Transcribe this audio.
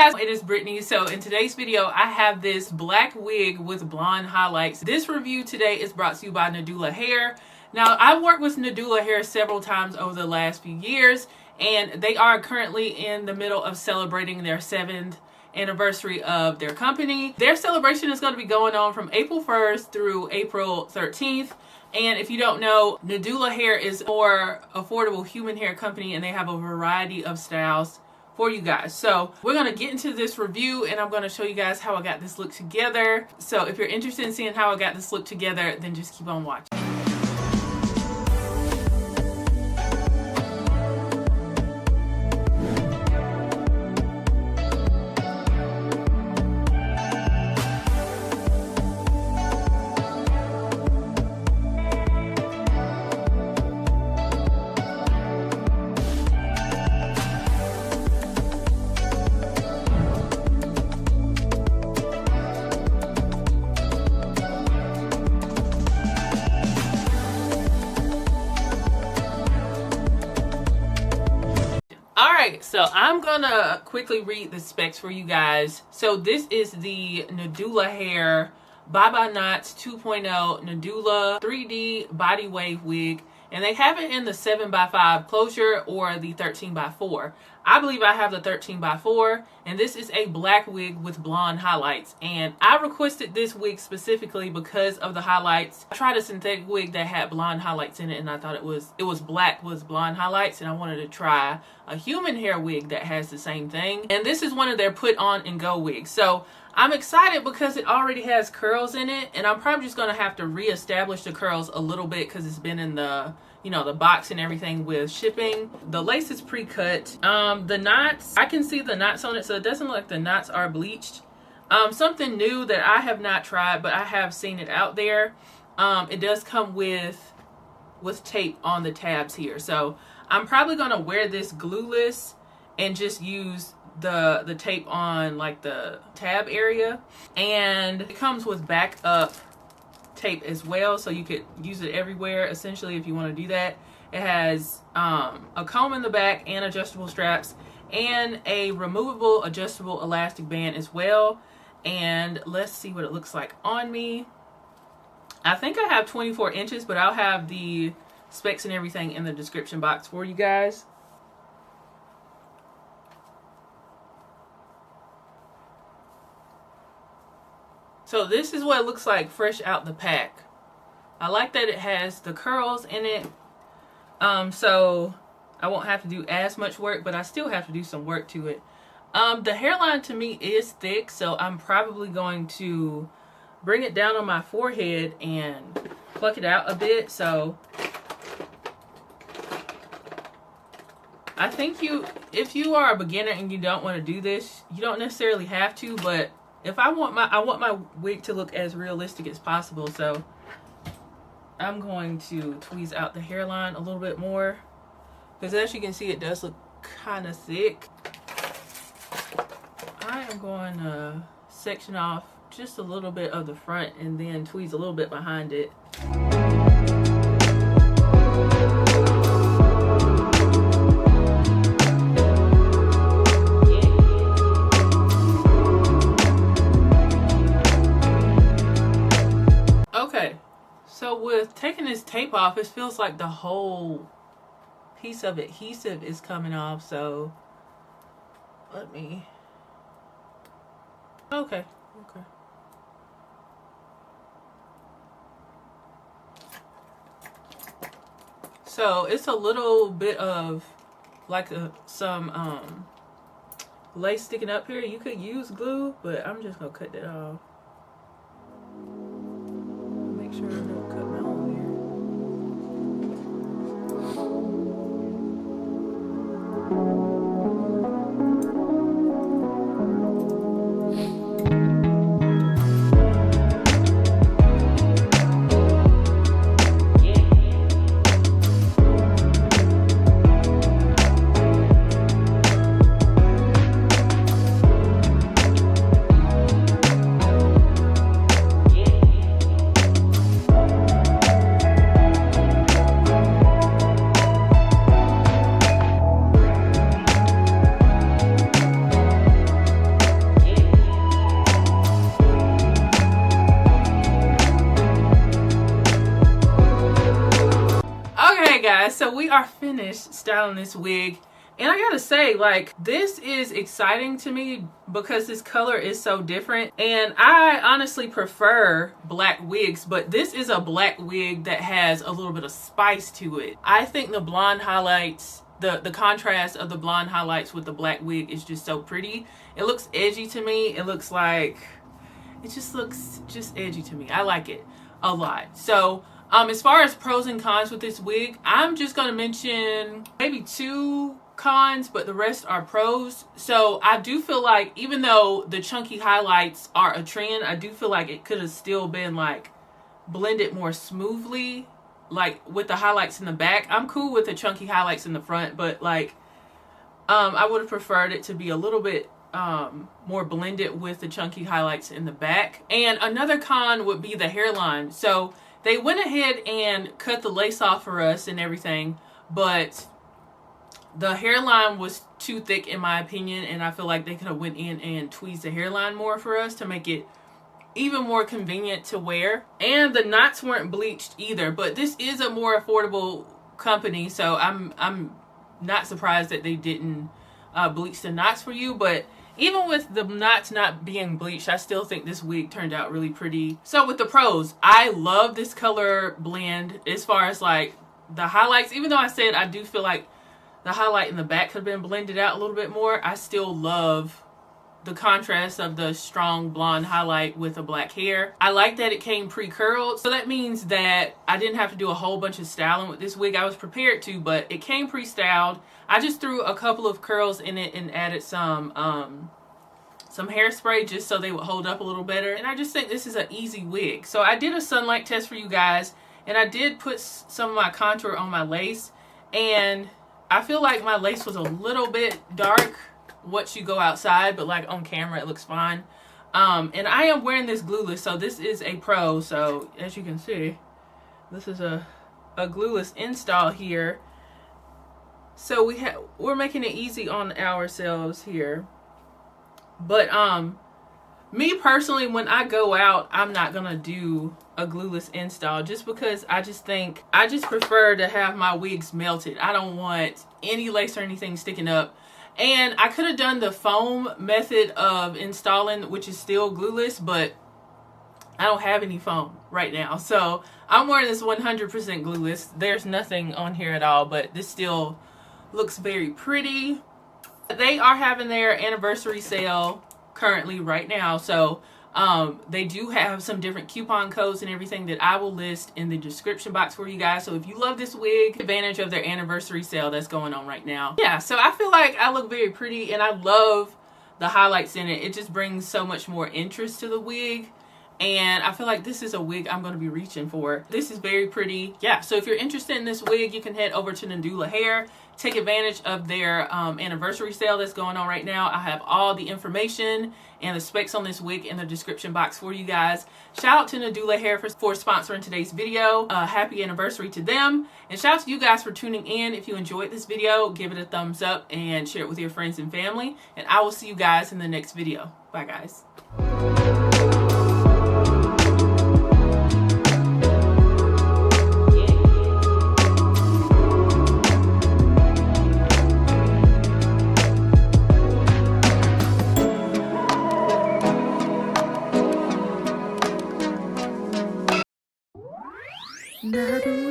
guys, it is Brittany. So in today's video, I have this black wig with blonde highlights. This review today is brought to you by Nadula Hair. Now, I've worked with Nadula Hair several times over the last few years, and they are currently in the middle of celebrating their 7th anniversary of their company. Their celebration is going to be going on from April 1st through April 13th. And if you don't know, Nadula Hair is a more affordable human hair company, and they have a variety of styles for you guys. So we're going to get into this review, and I'm going to show you guys how I got this look together. So if you're interested in seeing how I got this look together, then just keep on watching. So I'm gonna quickly read the specs for you guys. So this is the Nadula Hair Bye Knots 2.0 Nadula 3D body wave wig, and they have it in the 7x5 closure or the 13x4. I believe I have the 13x4, and this is a black wig with blonde highlights. And I requested this wig specifically because of the highlights. I tried a synthetic wig that had blonde highlights in it, and I thought it was black with blonde highlights, and I wanted to try a human hair wig that has the same thing. And this is one of their put on and go wigs. So I'm excited because it already has curls in it, and I'm probably just gonna have to reestablish the curls a little bit because it's been in the, you know, the box and everything with shipping. The lace is pre-cut. The knots, I can see the knots on it, so it doesn't look like the knots are bleached. Something new that I have not tried, but I have seen it out there. It does come with tape on the tabs here. So I'm probably gonna wear this glueless and just use the tape on like the tab area. And it comes with backup tape as well, so you could use it everywhere essentially if you want to do that. It has a comb in the back and adjustable straps and a removable adjustable elastic band as well. And let's see what it looks like on me. I think I have 24 inches, but I'll have the specs and everything in the description box for you guys. So this is what it looks like fresh out the pack. I like that it has the curls in it. So I won't have to do as much work, but I still have to do some work to it. The hairline to me is thick, so I'm probably going to bring it down on my forehead and pluck it out a bit. So I think if you are a beginner and you don't want to do this, you don't necessarily have to, but if I want my wig to look as realistic as possible, so I'm going to tweeze out the hairline a little bit more, because as you can see, it does look kind of thick. I am going to section off just a little bit of the front and then tweeze a little bit behind it. So with taking this tape off, it feels like the whole piece of adhesive is coming off. So let me, okay. So it's a little bit of like some lace sticking up here. You could use glue, but I'm just gonna cut that off. Make sure I don't cut my own guys, so we are finished styling this wig. And I gotta say, like, this is exciting to me because this color is so different. And I honestly prefer black wigs, but this is a black wig that has a little bit of spice to it. I think the blonde highlights, the contrast of the blonde highlights with the black wig is just so pretty. It looks edgy to me. It looks like, it just looks just edgy to me. I like it a lot. So, as far as pros and cons with this wig, I'm just gonna mention maybe 2 cons, but the rest are pros. So I do feel like, even though the chunky highlights are a trend, I do feel like it could have still been like blended more smoothly, like with the highlights in the back. I'm cool with the chunky highlights in the front, but like I would have preferred it to be a little bit more blended with the chunky highlights in the back. And another con would be the hairline. So they went ahead and cut the lace off for us and everything, but the hairline was too thick in my opinion, and I feel like they could have went in and tweezed the hairline more for us to make it even more convenient to wear. And the knots weren't bleached either, but this is a more affordable company, so I'm not surprised that they didn't bleach the knots for you. But even with the knots not being bleached, I still think this wig turned out really pretty. So with the pros, I love this color blend as far as like the highlights. Even though I said I do feel like the highlight in the back could have been blended out a little bit more, I still love the contrast of the strong blonde highlight with the black hair. I like that it came pre-curled, so that means that I didn't have to do a whole bunch of styling with this wig. I was prepared to, but it came pre-styled. I just threw a couple of curls in it and added some hairspray just so they would hold up a little better. And I just think this is an easy wig. So I did a sunlight test for you guys, and I did put some of my contour on my lace, and I feel like my lace was a little bit dark once you go outside, but like on camera it looks fine. And I am wearing this glueless, so this is a pro. So as you can see, this is a glueless install here. So we're making it easy on ourselves here. But me personally, when I go out, I'm not gonna do a glueless install just because I just prefer to have my wigs melted. I don't want any lace or anything sticking up. And I could have done the foam method of installing, which is still glueless, but I don't have any foam right now. So I'm wearing this 100% glueless. There's nothing on here at all, but this still looks very pretty. They are having their anniversary sale currently right now, so they do have some different coupon codes and everything that I will list in the description box for you guys. So if you love this wig, take advantage of their anniversary sale that's going on right now. Yeah, so I feel like I look very pretty, and I love the highlights in it. It just brings so much more interest to the wig, and I feel like this is a wig I'm going to be reaching for. This is very pretty. Yeah, so if you're interested in this wig, you can head over to Nadula Hair. Take advantage of their anniversary sale that's going on right now. I have all the information and the specs on this wig in the description box for you guys. Shout out to Nadula Hair for sponsoring today's video. Happy anniversary to them. And shout out to you guys for tuning in. If you enjoyed this video, give it a thumbs up and share it with your friends and family. And I will see you guys in the next video. Bye, guys. Nadula.